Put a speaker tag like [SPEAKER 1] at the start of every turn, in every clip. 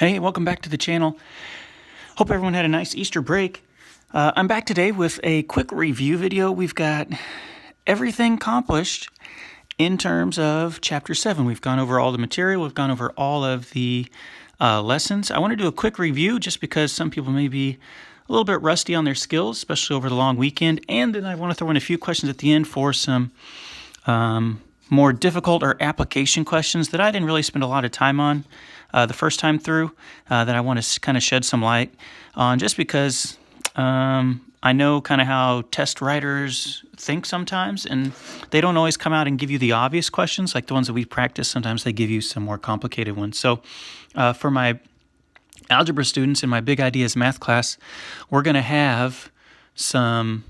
[SPEAKER 1] Hey, welcome back to the channel. Hope everyone had a nice Easter break. I'm back today with a quick review video. We've got everything accomplished in terms of Chapter 7. We've gone over all the material. We've gone over all of the lessons. I want to do a quick review just because some people may be a little bit rusty on their skills, especially over the long weekend. And then I want to throw in a few questions at the end for some more difficult or application questions that I didn't really spend a lot of time on the first time through, that I want to kind of shed some light on, just because I know kind of how test writers think sometimes, and they don't always come out and give you the obvious questions like the ones that we practice. Sometimes they give you some more complicated ones. So for my algebra students in my Big Ideas math class, we're going to have some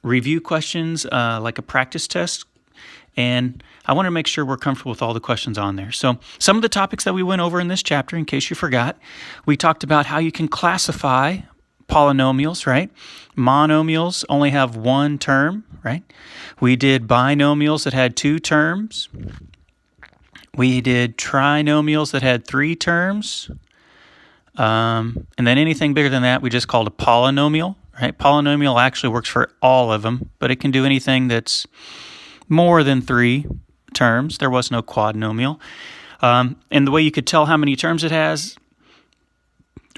[SPEAKER 1] review questions, like a practice test. And I want to make sure we're comfortable with all the questions on there. So some of the topics that we went over in this chapter, in case you forgot, we talked about how you can classify polynomials, right? Monomials only have one term, right? We did binomials that had two terms. We did trinomials that had three terms. And then anything bigger than that, we just called a polynomial, right? Polynomial actually works for all of them, but it can do anything that's more than three terms. There was no quadnomial. And the way you could tell how many terms it has,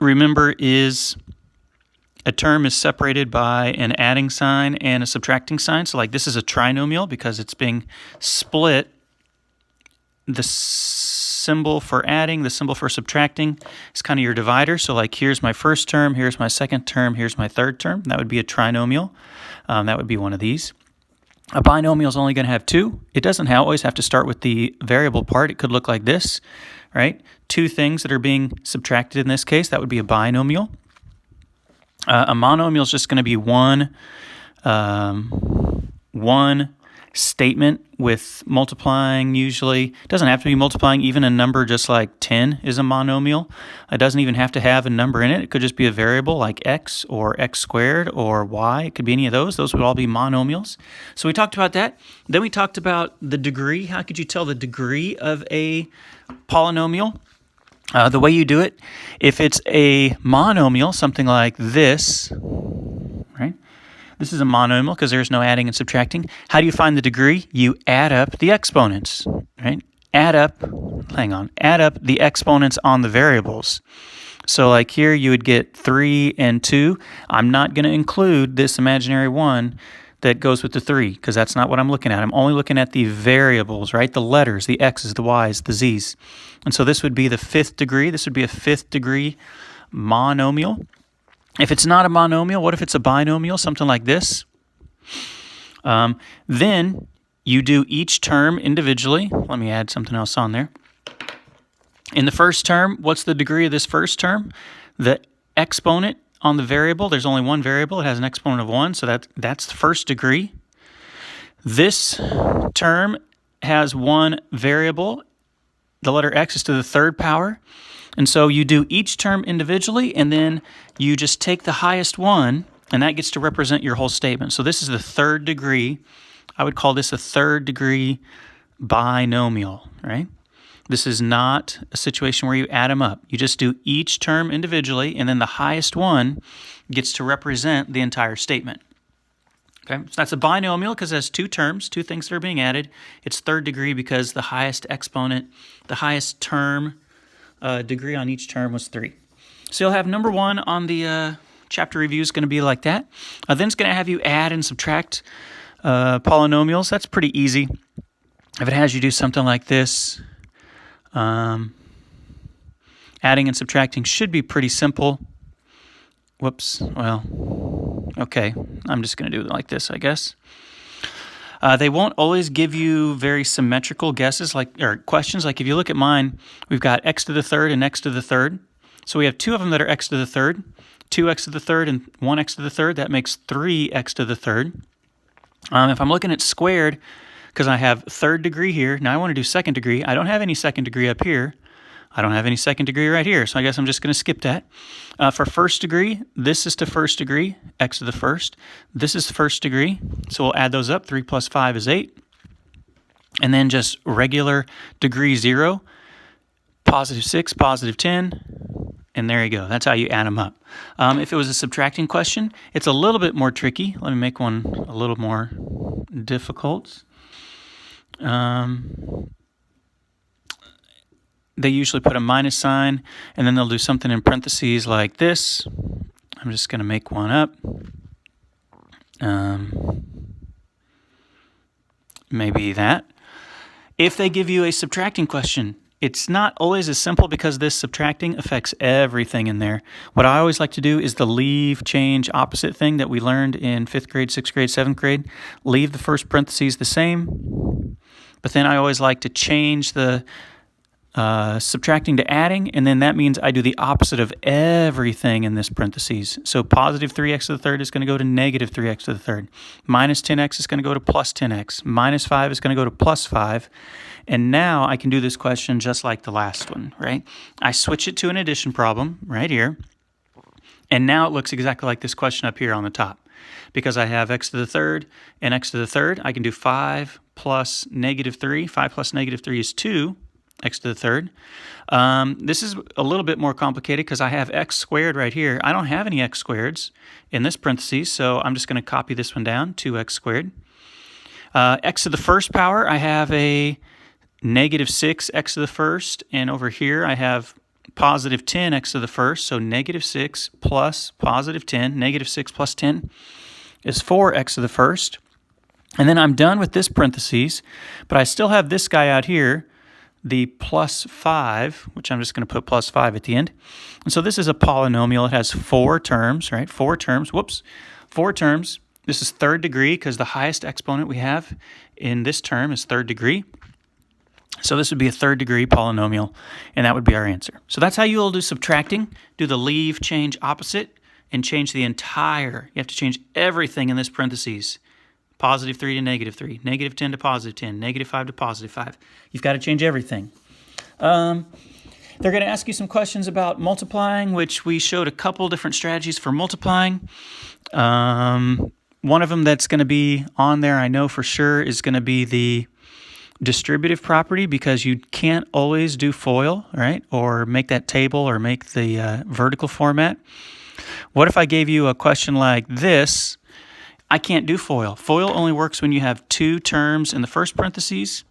[SPEAKER 1] remember, is a term is separated by an adding sign and a subtracting sign. So like this is a trinomial because it's being split. The symbol for adding, the symbol for subtracting is kind of your divider. So like here's my first term, here's my second term, here's my third term. That would be a trinomial. That would be one of these. A binomial is only going to have two. It doesn't always have to start with the variable part. It could look like this, right? Two things that are being subtracted in this case. That would be a binomial. A monomial is just going to be one statement with multiplying usually. It doesn't have to be multiplying. Even a number just like 10 is a monomial. It doesn't even have to have a number in it. It could just be a variable like x or x squared or y. It could be any of those. Those would all be monomials. So we talked about that. Then we talked about the degree. How could you tell the degree of a polynomial? The way you do it, if it's a monomial, something like this, right? This is a monomial because there's no adding and subtracting. How do you find the degree? You add up the exponents, right? Add up the exponents on the variables. So like here you would get 3 and 2. I'm not going to include this imaginary 1 that goes with the 3 because that's not what I'm looking at. I'm only looking at the variables, right? The letters, the x's, the y's, the z's. And so this would be the fifth degree. This would be a fifth degree monomial. If it's not a monomial, what if it's a binomial, something like this? Then you do each term individually. Let me add something else on there. In the first term, what's the degree of this first term? The exponent on the variable, there's only one variable. It has an exponent of 1, so that's the first degree. This term has one variable. The letter x is to the third power. And so you do each term individually, and then you just take the highest one, and that gets to represent your whole statement. So this is the third degree. I would call this a third degree binomial, right? This is not a situation where you add them up. You just do each term individually, and then the highest one gets to represent the entire statement. Okay, so that's a binomial because it has two terms, two things that are being added. It's third degree because the highest exponent, the highest term, degree on each term was 3. So you'll have number 1 on the chapter review is going to be like that. Then it's going to have you add and subtract polynomials. That's pretty easy. If it has you do something like this, adding and subtracting should be pretty simple. Whoops. Well, okay. I'm just going to do it like this, I guess. They won't always give you very symmetrical guesses or questions. Like if you look at mine, we've got x to the third and x to the third. So we have two of them that are x to the third, 2x to the third and 1x to the third. That makes 3x to the third. If I'm looking at squared, because I have third degree here, now I want to do second degree. I don't have any second degree up here. I don't have any second degree right here, so I guess I'm just going to skip that. For first degree, this is to first degree, x to the first. This is first degree, so we'll add those up. 3 plus 5 is 8. And then just regular degree 0, positive 6, positive 10, And there you go. That's how you add them up. If it was a subtracting question, it's a little bit more tricky. Let me make one a little more difficult. They usually put a minus sign, and then they'll do something in parentheses like this. I'm just going to make one up. Maybe that. If they give you a subtracting question, it's not always as simple because this subtracting affects everything in there. What I always like to do is the leave, change, opposite thing that we learned in 5th grade, 6th grade, 7th grade. Leave the first parentheses the same, but then I always like to change the subtracting to adding, and then that means I do the opposite of everything in this parentheses. So positive 3x to the third is going to go to negative 3x to the third. Minus 10x is going to go to plus 10x. Minus 5 is going to go to plus 5. And now I can do this question just like the last one, right? I switch it to an addition problem right here. And now it looks exactly like this question up here on the top. Because I have x to the third and x to the third, I can do 5 plus negative 3. 5 plus negative 3 is 2. X to the third. This is a little bit more complicated because I have x squared right here. I don't have any x squareds in this parentheses, so I'm just going to copy this one down, 2x squared. X to the first power, I have a negative 6 x to the first, and over here I have positive 10 x to the first, so negative 6 plus positive 10, negative 6 plus 10 is 4x to the first. And then I'm done with this parentheses, but I still have this guy out here, the plus 5, which I'm just going to put plus 5 at the end. And so this is a polynomial. It has 4 terms, right? 4 terms. Whoops. 4 terms. This is third degree because the highest exponent we have in this term is third degree. So this would be a third degree polynomial, and that would be our answer. So that's how you'll do subtracting. Do the leave, change, opposite, and change the entire. You have to change everything in this parentheses. Positive 3 to negative 3, negative 10 to positive 10, negative 5 to positive 5. You've got to change everything. They're going to ask you some questions about multiplying, which we showed a couple different strategies for multiplying. One of them that's going to be on there, I know for sure, is going to be the distributive property because you can't always do FOIL, right? Or make that table or make the vertical format. What if I gave you a question like this? I can't do FOIL. FOIL only works when you have 2 terms in the first parentheses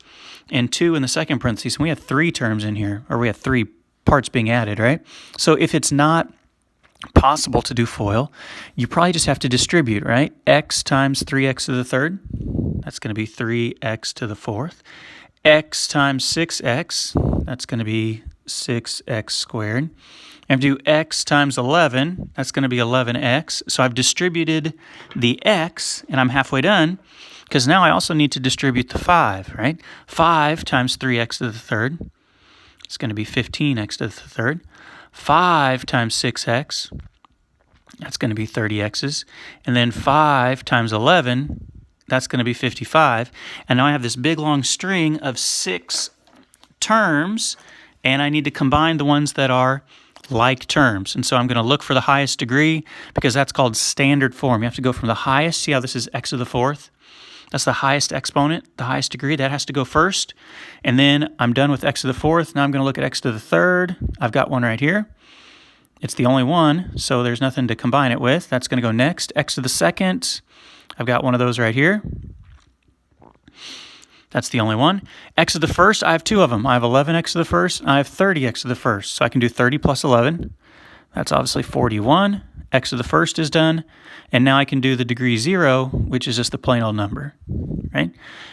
[SPEAKER 1] and 2 in the second parentheses. And we have 3 terms in here, or we have 3 parts being added, right? So if it's not possible to do FOIL, you probably just have to distribute, right? X times 3x to the third, that's going to be 3x to the fourth. X times 6x, that's going to be 6x squared. And do x times 11, that's going to be 11x. So I've distributed the x, and I'm halfway done, because now I also need to distribute the 5, right? 5 times 3x to the third, it's going to be 15x to the third. 5 times 6x, that's going to be 30x's. And then 5 times 11, that's going to be 55. And now I have this big long string of 6 terms, and I need to combine the ones that are like terms. And so I'm going to look for the highest degree because that's called standard form. You have to go from the highest. See how this is x to the fourth? That's the highest exponent, the highest degree. That has to go first. And then I'm done with x to the fourth. Now I'm going to look at x to the third. I've got one right here. It's the only one, so there's nothing to combine it with. That's going to go next. X to the second. I've got one of those right here. That's the only one. X to the first, I have 2 of them. I have 11x to the first, and I have 30x to the first. So I can do 30 plus 11. That's obviously 41. X to the first is done. And now I can do the degree 0, which is just the plain old number, right?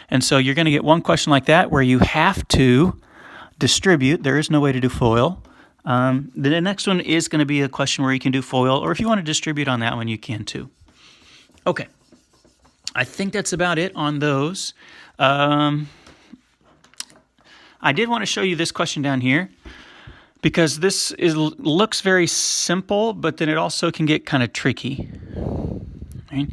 [SPEAKER 1] And so you're going to get one question like that where you have to distribute. There is no way to do FOIL. The next one is going to be a question where you can do FOIL, or if you want to distribute on that one, you can too. Okay. I think that's about it on those. I did want to show you this question down here because this looks very simple, but then it also can get kind of tricky. Right?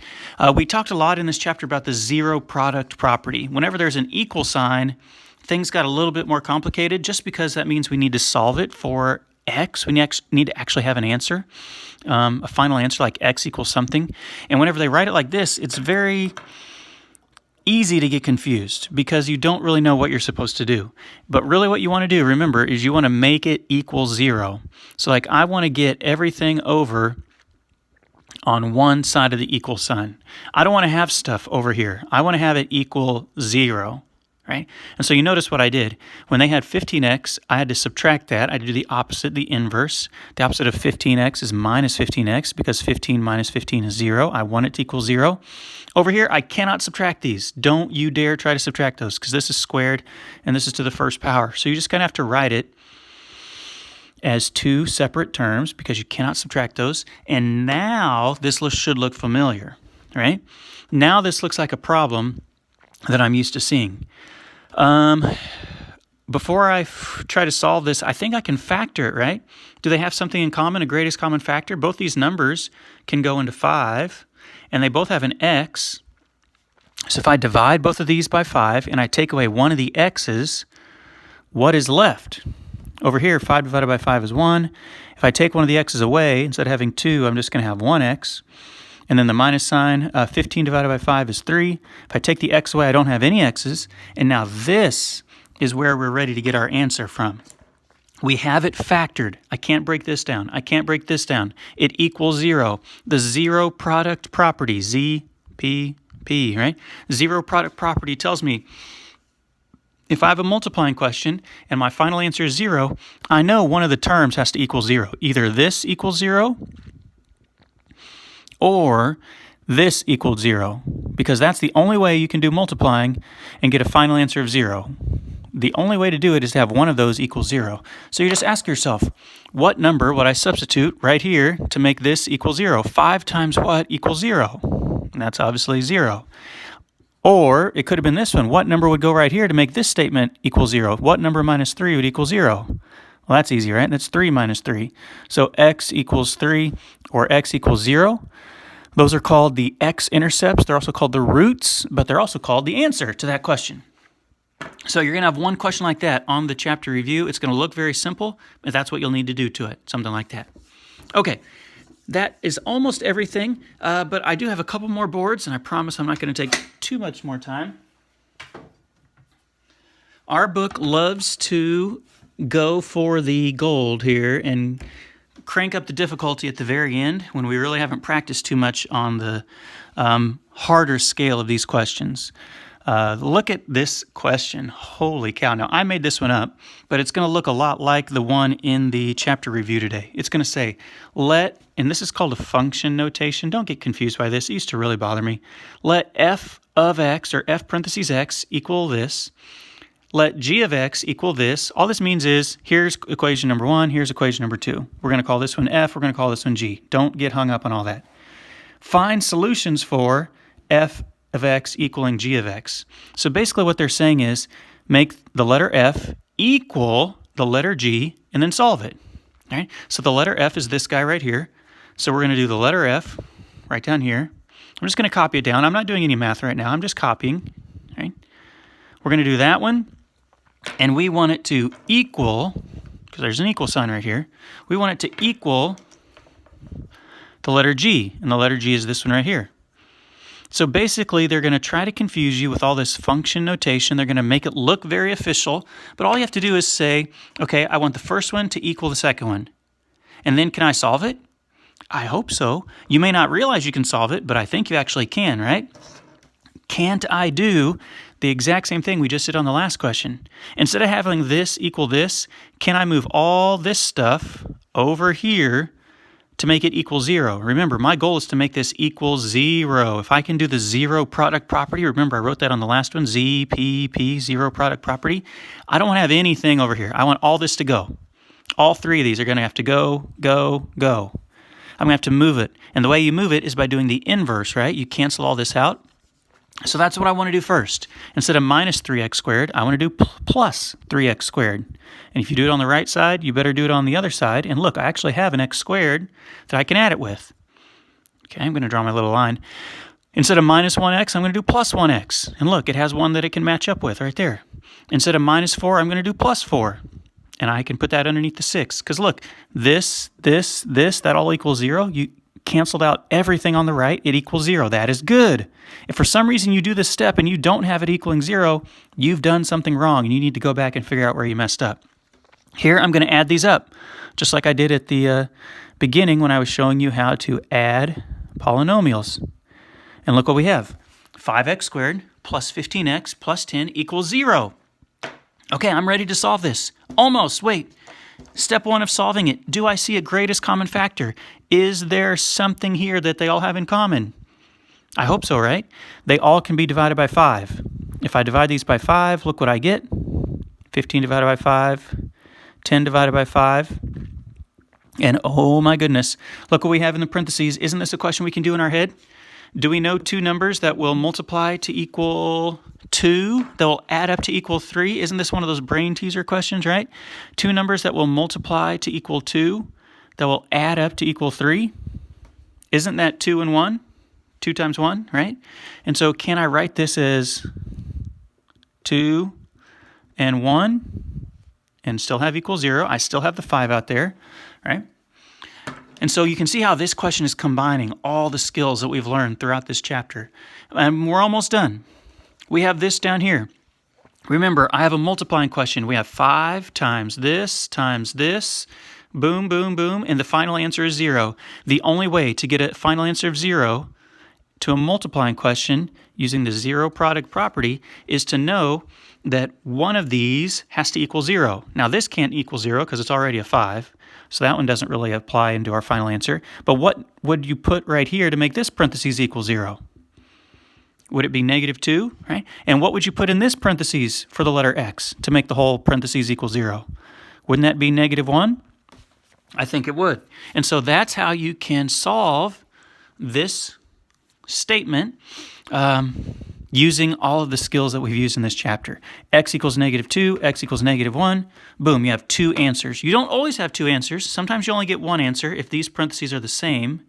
[SPEAKER 1] We talked a lot in this chapter about the zero product property. Whenever there's an equal sign, things got a little bit more complicated just because that means we need to solve it for x. We need to actually have an answer, a final answer like x equals something. And whenever they write it like this, it's very easy to get confused because you don't really know what you're supposed to do. But really what you want to do, remember, is you want to make it equal 0. So like I want to get everything over on one side of the equal sign. I don't want to have stuff over here. I want to have it equal 0. Right? And so you notice what I did. When they had 15x, I had to subtract that. I had to do the opposite, the inverse. The opposite of 15x is minus 15x because 15 minus 15 is 0. I want it to equal 0. Over here, I cannot subtract these. Don't you dare try to subtract those because this is squared and this is to the first power. So you just kind of have to write it as two separate terms because you cannot subtract those. And now this should look familiar, right? Now this looks like a problem that I'm used to seeing. Before I try to solve this, I think I can factor it, right? Do they have something in common, a greatest common factor? Both these numbers can go into 5, and they both have an x. So if I divide both of these by 5, and I take away one of the x's, what is left? Over here, 5 divided by 5 is 1. If I take one of the x's away, instead of having 2, I'm just going to have 1x. And then the minus sign, 15 divided by 5 is 3. If I take the x away, I don't have any x's. And now this is where we're ready to get our answer from. We have it factored. I can't break this down. I can't break this down. It equals 0. The zero product property, Z, P, P, right? Zero product property tells me if I have a multiplying question and my final answer is 0, I know one of the terms has to equal 0. Either this equals 0 or this equals 0, because that's the only way you can do multiplying and get a final answer of 0. The only way to do it is to have one of those equal 0. So you just ask yourself, what number would I substitute right here to make this equal 0? 5 times what equals 0? And that's obviously 0. Or it could have been this one. What number would go right here to make this statement equal 0? What number minus 3 would equal 0? Well, that's easy, right? That's 3 minus 3. So x equals 3 or x equals 0. Those are called the x-intercepts. They're also called the roots, but they're also called the answer to that question. So you're going to have one question like that on the chapter review. It's going to look very simple, but that's what you'll need to do to it, something like that. Okay, that is almost everything, but I do have a couple more boards, and I promise I'm not going to take too much more time. Our book loves to go for the gold here and crank up the difficulty at the very end when we really haven't practiced too much on the harder scale of these questions. Look at this question. Holy cow. Now, I made this one up, but it's going to look a lot like the one in the chapter review today. It's going to say, and this is called a function notation. Don't get confused by this. It used to really bother me. Let f of x, or f parentheses x, equal this. Let g of x equal this. All this means is, here's equation number 1, here's equation number 2. We're going to call this one f, we're going to call this one g. Don't get hung up on all that. Find solutions for f of x equaling g of x. So basically what they're saying is, make the letter f equal the letter g, and then solve it. All right? So the letter f is this guy right here. So we're going to do the letter f right down here. I'm just going to copy it down. I'm not doing any math right now. I'm just copying. All right? We're going to do that one. And we want it to equal, because there's an equal sign right here, we want it to equal the letter G, and the letter G is this one right here. So basically, they're going to try to confuse you with all this function notation. They're going to make it look very official, but all you have to do is say, okay, I want the first one to equal the second one. And then can I solve it? I hope so. You may not realize you can solve it, but I think you actually can, right? Can't I do the exact same thing we just did on the last question? Instead of having this equal this, can I move all this stuff over here to make it equal 0? Remember, my goal is to make this equal 0. If I can do the zero product property, remember I wrote that on the last one, Z, P, P, zero product property. I don't want to have anything over here. I want all this to go. All three of these are going to have to go, go, go. I'm going to have to move it. And the way you move it is by doing the inverse, right? You cancel all this out. So that's what I want to do first. Instead of minus 3x squared, I want to do plus 3x squared. And if you do it on the right side, you better do it on the other side. And look, I actually have an x squared that I can add it with. Okay, I'm going to draw my little line. Instead of minus 1x, I'm going to do plus 1x. And look, it has one that it can match up with right there. Instead of minus 4, I'm going to do plus 4. And I can put that underneath the 6. Because look, this, that all equals 0. You canceled out everything on the right, it equals 0. That is good. If for some reason you do this step and you don't have it equaling 0, you've done something wrong and you need to go back and figure out where you messed up. Here I'm going to add these up, just like I did at the beginning when I was showing you how to add polynomials. And look what we have. 5x squared plus 15x plus 10 equals 0. Okay, I'm ready to solve this. Almost. Wait. Step 1 of solving it. Do I see a greatest common factor? Is there something here that they all have in common? I hope so, right? They all can be divided by 5. If I divide these by 5, look what I get. 15 divided by 5, 10 divided by 5. And oh my goodness, look what we have in the parentheses. Isn't this a question we can do in our head? Do we know two numbers that will multiply to equal 2, that will add up to equal 3? Isn't this one of those brain teaser questions, right? Two numbers that will multiply to equal 2, that will add up to equal 3. Isn't that 2 and 1? 2 times 1, right? And so can I write this as 2 and 1 and still have equal 0? I still have the 5 out there, right? And so you can see how this question is combining all the skills that we've learned throughout this chapter. And we're almost done. We have this down here. Remember, I have a multiplying question. We have 5 times this, boom, boom, boom, and the final answer is 0. The only way to get a final answer of 0 to a multiplying question using the zero product property is to know that one of these has to equal 0. Now this can't equal 0 because it's already a 5, so that one doesn't really apply into our final answer. But what would you put right here to make this parentheses equal 0? Would it be -2, right? And what would you put in this parentheses for the letter x to make the whole parentheses equal 0? Wouldn't that be -1? I think it would. And so that's how you can solve this statement using all of the skills that we've used in this chapter. X equals -2, x equals -1. Boom, you have 2 answers. You don't always have 2 answers. Sometimes you only get 1 answer. If these parentheses are the same,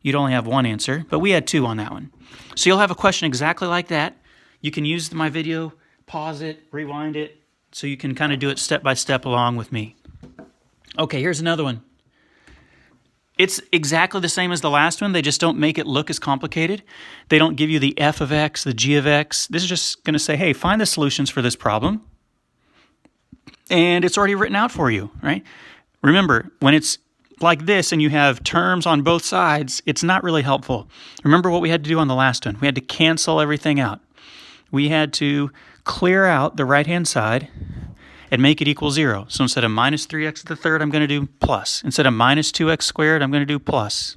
[SPEAKER 1] you'd only have 1 answer, but we had 2 on that one. So you'll have a question exactly like that. You can use my video, pause it, rewind it, so you can kind of do it step by step along with me. Okay, here's another one. It's exactly the same as the last one. They just don't make it look as complicated. They don't give you the f of x, the g of x. This is just going to say, hey, find the solutions for this problem. And it's already written out for you, right? Remember, when it's like this and you have terms on both sides, it's not really helpful. Remember what we had to do on the last one. We had to cancel everything out. We had to clear out the right-hand side and make it equal 0. So instead of -3x to the third, I'm going to do plus. Instead of -2x squared, I'm going to do plus.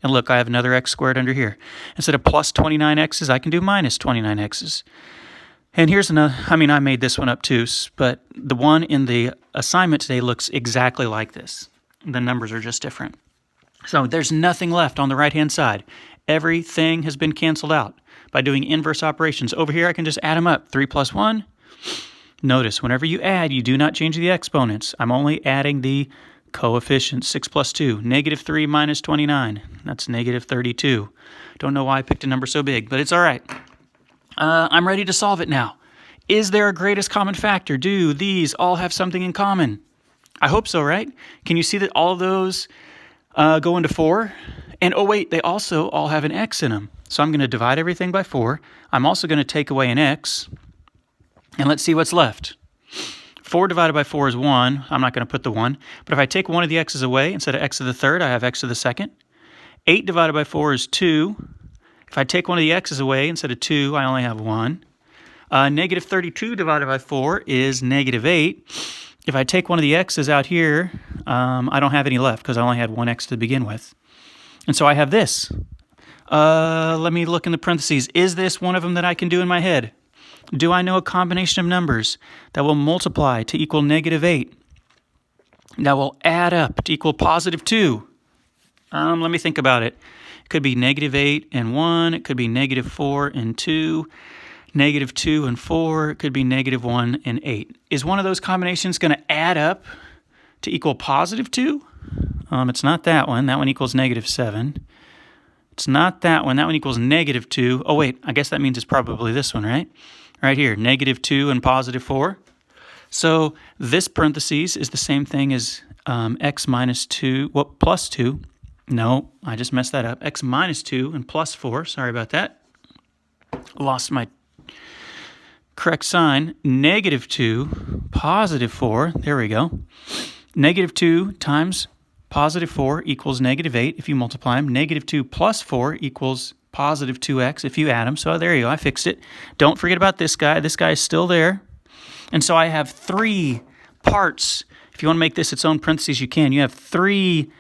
[SPEAKER 1] And look, I have another x squared under here. Instead of plus 29x's, I can do minus 29x's. And here's another, I made this one up too, but the one in the assignment today looks exactly like this. The numbers are just different. So there's nothing left on the right-hand side. Everything has been canceled out by doing inverse operations. Over here, I can just add them up. 3 plus 1. Notice, whenever you add, you do not change the exponents. I'm only adding the coefficients. 6 plus 2. -3 minus 29. That's -32. Don't know why I picked a number so big, but it's all right. I'm ready to solve it now. Is there a greatest common factor? Do these all have something in common? I hope so, right? Can you see that all of those go into 4? And oh wait, they also all have an x in them. So I'm going to divide everything by 4. I'm also going to take away an x. And let's see what's left. 4 divided by 4 is 1. I'm not going to put the 1. But if I take one of the x's away, instead of x to the third, I have x to the second. 8 divided by 4 is 2. If I take one of the x's away, instead of 2, I only have 1. -32 divided by 4 is -8. If I take one of the x's out here, I don't have any left because I only had one x to begin with. And so I have this. Let me look in the parentheses. Is this one of them that I can do in my head? Do I know a combination of numbers that will multiply to equal -8? That will add up to equal +2? Let me think about it. It could be -8 and 1. It could be -4 and 2. -2 and 4. It could be -1 and 8. Is one of those combinations going to add up to equal +2? It's not that one. That one equals -7. It's not that one. That one equals -2. Oh, wait. I guess that means it's probably this one, right? Right here, -2 and +4. So this parentheses is the same thing as x minus 2, plus 2. No, I just messed that up. X minus 2 and plus 4. Sorry about that. Lost my correct sign. Negative 2, positive 4. There we go. Negative 2 times positive 4 equals negative 8 if you multiply them. Negative 2 plus 4 equals positive 2x if you add them. So there you go. I fixed it. Don't forget about this guy. This guy is still there. And so I have 3 parts. If you want to make this its own parentheses, you can. You have 3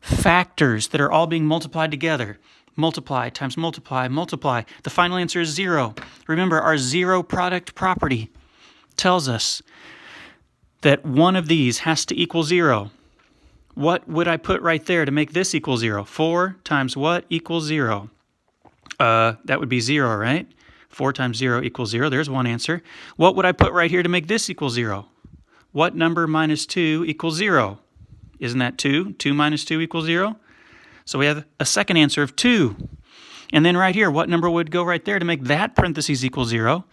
[SPEAKER 1] factors that are all being multiplied together. Multiply times multiply, multiply. The final answer is 0. Remember, our zero product property tells us that one of these has to equal 0. What would I put right there to make this equal 0? 4 times what equals 0? That would be 0, right? 4 times 0 equals 0. There's one answer. What would I put right here to make this equal 0? What number minus 2 equals 0? Isn't that 2? 2 minus 2 equals 0. So we have a second answer of 2. And then right here, what number would go right there to make that parentheses equal 0?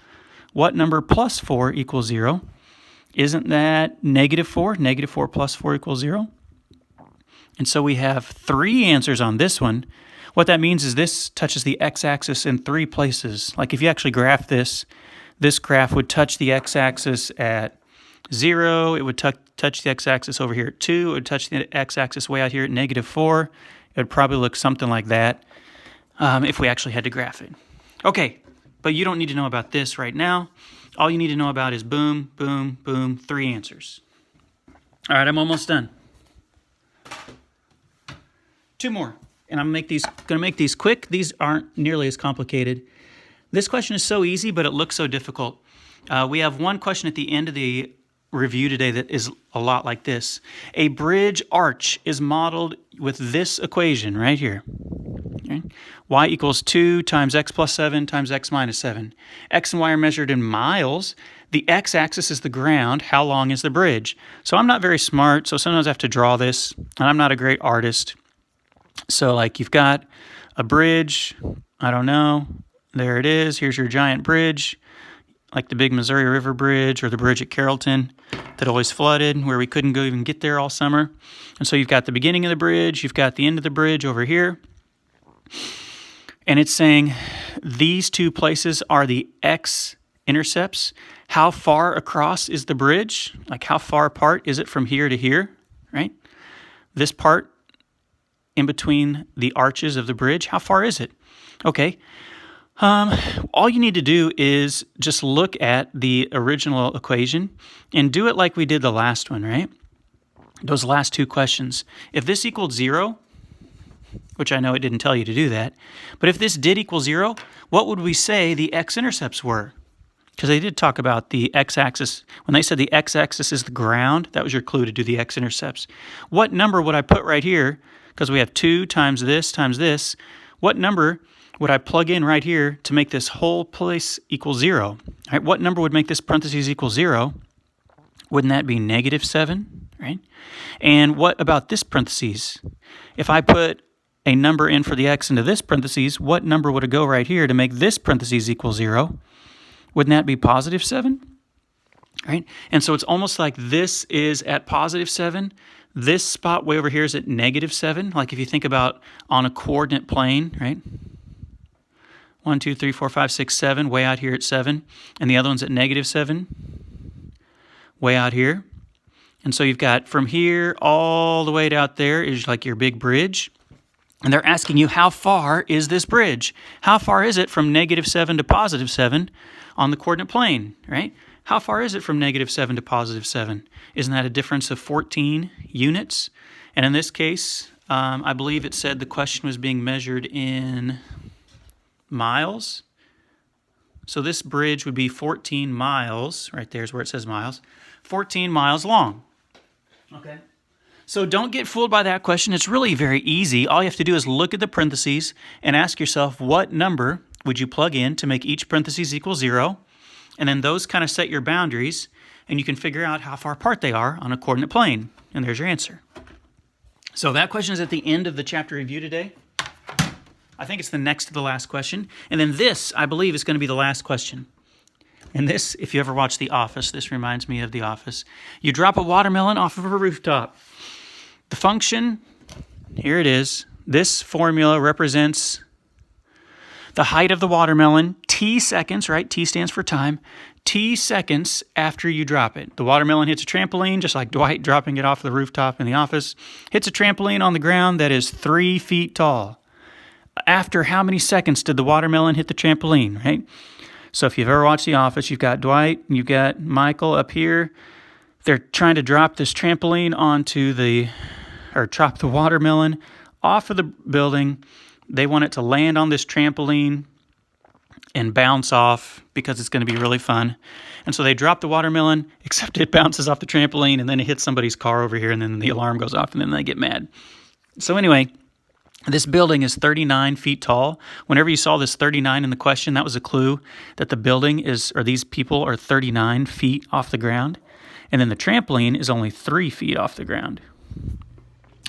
[SPEAKER 1] What number plus 4 equals 0? Isn't that negative 4? Negative 4 plus 4 equals 0. And so we have 3 answers on this one. What that means is this touches the x-axis in 3 places. Like if you actually graph this, this graph would touch the x-axis at 0. It would touch the x-axis over here at 2. It would touch the x-axis way out here at negative 4. It would probably look something like that if we actually had to graph it. Okay, but you don't need to know about this right now. All you need to know about is boom, boom, boom, 3 answers. All right, I'm almost done. 2 more, and I'm going to make these quick. These aren't nearly as complicated. This question is so easy, but it looks so difficult. We have one question at the end of the review today that is a lot like this. A bridge arch is modeled with this equation right here. Okay? Y equals 2 times x plus 7 times x minus 7. X and y are measured in miles. The x-axis is the ground. How long is the bridge? So I'm not very smart, so sometimes I have to draw this, and I'm not a great artist. So like you've got a bridge, I don't know, there it is. Here's your giant bridge, like the big Missouri River Bridge or the bridge at Carrollton that always flooded, where we couldn't even get there all summer. And so you've got the beginning of the bridge, you've got the end of the bridge over here. And it's saying these 2 places are the x-intercepts. How far across is the bridge? Like how far apart is it from here to here, right? This part in between the arches of the bridge, how far is it? Okay. All you need to do is just look at the original equation and do it like we did the last one, right? Those last 2 questions. If this equaled 0, which I know it didn't tell you to do that, but if this did equal 0, what would we say the x-intercepts were? Because they did talk about the x-axis. When they said the x-axis is the ground, that was your clue to do the x-intercepts. What number would I put right here? Because we have 2 times this. What number would I plug in right here to make this whole place equal 0? All right, what number would make this parentheses equal 0? Wouldn't that be negative 7, right? And what about this parentheses? If I put a number in for the x into this parentheses, what number would it go right here to make this parentheses equal 0? Wouldn't that be positive 7? Right? And so it's almost like this is at positive 7. This spot way over here is at negative 7. Like if you think about on a coordinate plane, right? 1, 2, 3, 4, 5, 6, 7, way out here at 7. And the other one's at negative 7, way out here. And so you've got from here all the way out there is like your big bridge. And they're asking you, how far is this bridge? How far is it from negative 7 to positive 7 on the coordinate plane, right? How far is it from negative 7 to positive 7? Isn't that a difference of 14 units? And in this case, I believe it said the question was being measured in miles. So this bridge would be 14 miles. Right there's where it says miles. 14 miles long. Okay. So don't get fooled by that question. It's really very easy. All you have to do is look at the parentheses and ask yourself, what number would you plug in to make each parentheses equal 0? And then those kind of set your boundaries, and you can figure out how far apart they are on a coordinate plane. And there's your answer. So that question is at the end of the chapter review today. I think it's the next to the last question. And then this, I believe, is going to be the last question. And this, if you ever watch The Office, this reminds me of The Office. You drop a watermelon off of a rooftop. The function, here it is. this formula represents the height of the watermelon, t seconds, right? T stands for time. T seconds after you drop it. The watermelon hits a trampoline, just like Dwight dropping it off the rooftop in the office. Hits a trampoline on the ground that is 3 feet tall. After how many seconds did the watermelon hit the trampoline, right? So if you've ever watched The Office, you've got Dwight and you've got Michael up here. They're trying to drop this trampoline drop the watermelon off of the building. They want it to land on this trampoline and bounce off because it's going to be really fun. And so they drop the watermelon, except it bounces off the trampoline and then it hits somebody's car over here and then the alarm goes off and then they get mad. So anyway, this building is 39 feet tall. Whenever you saw this 39 in the question, that was a clue that the building these people are 39 feet off the ground. And then the trampoline is only 3 feet off the ground.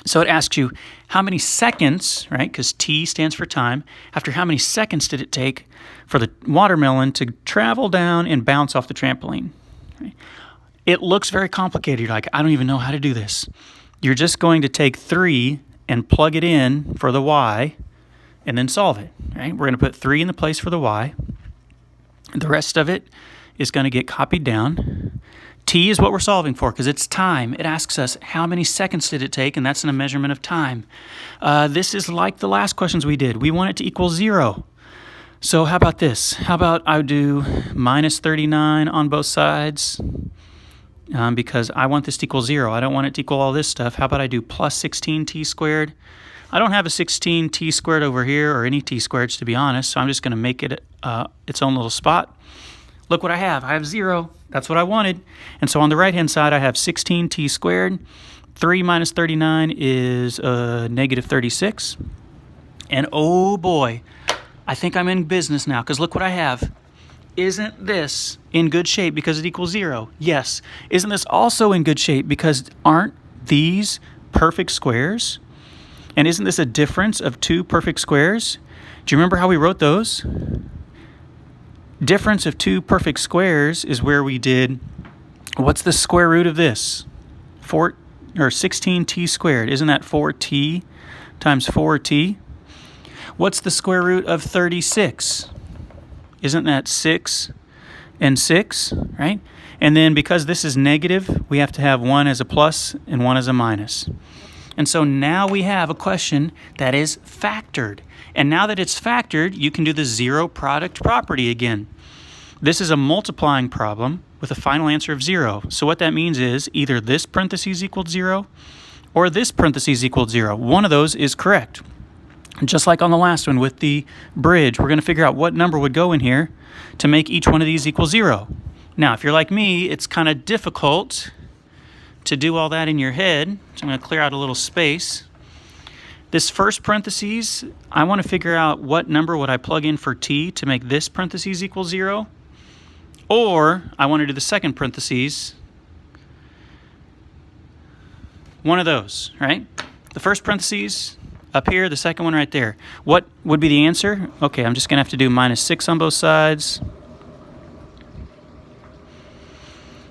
[SPEAKER 1] So it asks you how many seconds, right? Because T stands for time. After how many seconds did it take for the watermelon to travel down and bounce off the trampoline? Right? It looks very complicated. You're like, I don't even know how to do this. You're just going to take 3 and plug it in for the y and then solve it. Right? We're going to put 3 in the place for the y. The rest of it is going to get copied down. T is what we're solving for because it's time. It asks us how many seconds did it take, and that's in a measurement of time. This is like the last questions we did. We want it to equal 0. So how about this? How about I do minus 39 on both sides because I want this to equal 0. I don't want it to equal all this stuff. How about I do plus 16t squared? I don't have a 16t squared over here or any t squareds, to be honest, so I'm just going to make it its own little spot. Look what I have. I have 0. That's what I wanted. And so on the right-hand side, I have 16t squared. 3 minus 39 is negative 36. And oh boy, I think I'm in business now because look what I have. Isn't this in good shape because it equals 0? Yes. Isn't this also in good shape because aren't these perfect squares? And isn't this a difference of 2 perfect squares? Do you remember how we wrote those? Difference of 2 perfect squares is where we did, what's the square root of this? 16t squared. Isn't that 4t times 4t? What's the square root of 36? Isn't that 6 and 6, right? And then because this is negative, we have to have 1 as a plus and 1 as a minus. And so now we have a question that is factored. And now that it's factored, you can do the zero product property again. This is a multiplying problem with a final answer of 0. So what that means is either this parentheses equals 0 or this parentheses equals 0. One of those is correct. Just like on the last one with the bridge, we're going to figure out what number would go in here to make each one of these equal 0. Now, if you're like me, it's kind of difficult to do all that in your head. So I'm going to clear out a little space. This first parentheses, I want to figure out what number would I plug in for t to make this parentheses equal 0. Or I want to do the second parentheses. One of those, right? The first parentheses up here, the second one right there. What would be the answer? Okay, I'm just going to have to do minus 6 on both sides.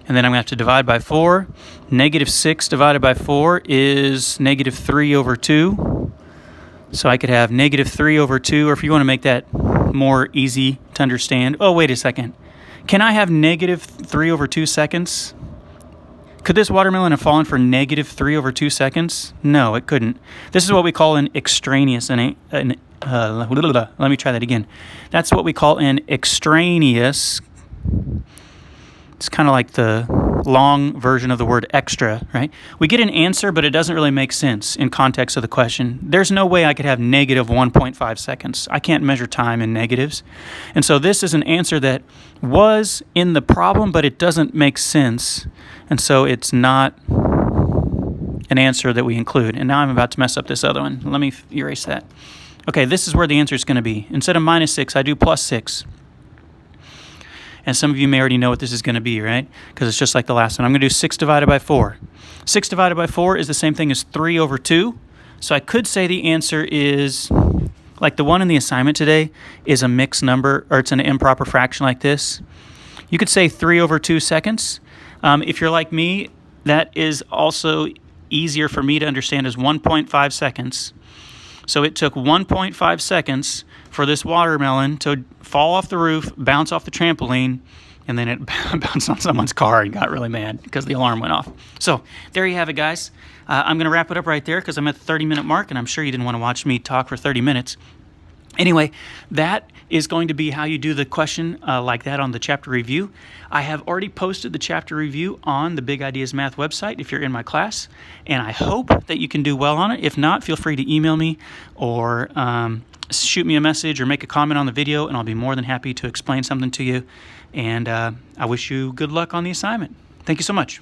[SPEAKER 1] And then I'm going to have to divide by 4. Negative 6 divided by 4 is negative 3 over 2. So I could have negative 3 over 2, or if you want to make that more easy to understand. Oh, wait a second. Can I have negative 3 over 2 seconds? Could this watermelon have fallen for negative 3 over 2 seconds? No, it couldn't. This is what we call an extraneous, let me try that again. That's what we call an extraneous. It's kind of like the long version of the word extra, right? We get an answer, but it doesn't really make sense in context of the question. There's no way I could have negative 1.5 seconds. I can't measure time in negatives. And so this is an answer that was in the problem, but it doesn't make sense. And so it's not an answer that we include. And now I'm about to mess up this other one. Let me erase that. Okay, this is where the answer is going to be. Instead of minus 6, I do plus 6. And some of you may already know what this is going to be, right? Because it's just like the last one. I'm going to do 6 divided by 4. 6 divided by 4 is the same thing as 3 over 2. So I could say the answer is, like the one in the assignment today, is a mixed number, or it's an improper fraction like this. You could say 3 over 2 seconds. If you're like me, that is also easier for me to understand as 1.5 seconds. So it took 1.5 seconds for this watermelon to fall off the roof, bounce off the trampoline, and then it bounced on someone's car and got really mad because the alarm went off. So there you have it, guys. I'm going to wrap it up right there because I'm at the 30-minute mark, and I'm sure you didn't want to watch me talk for 30 minutes. Anyway, that is going to be how you do the question like that on the chapter review. I have already posted the chapter review on the Big Ideas Math website if you're in my class, and I hope that you can do well on it. If not, feel free to email me or shoot me a message or make a comment on the video, and I'll be more than happy to explain something to you. And I wish you good luck on the assignment. Thank you so much.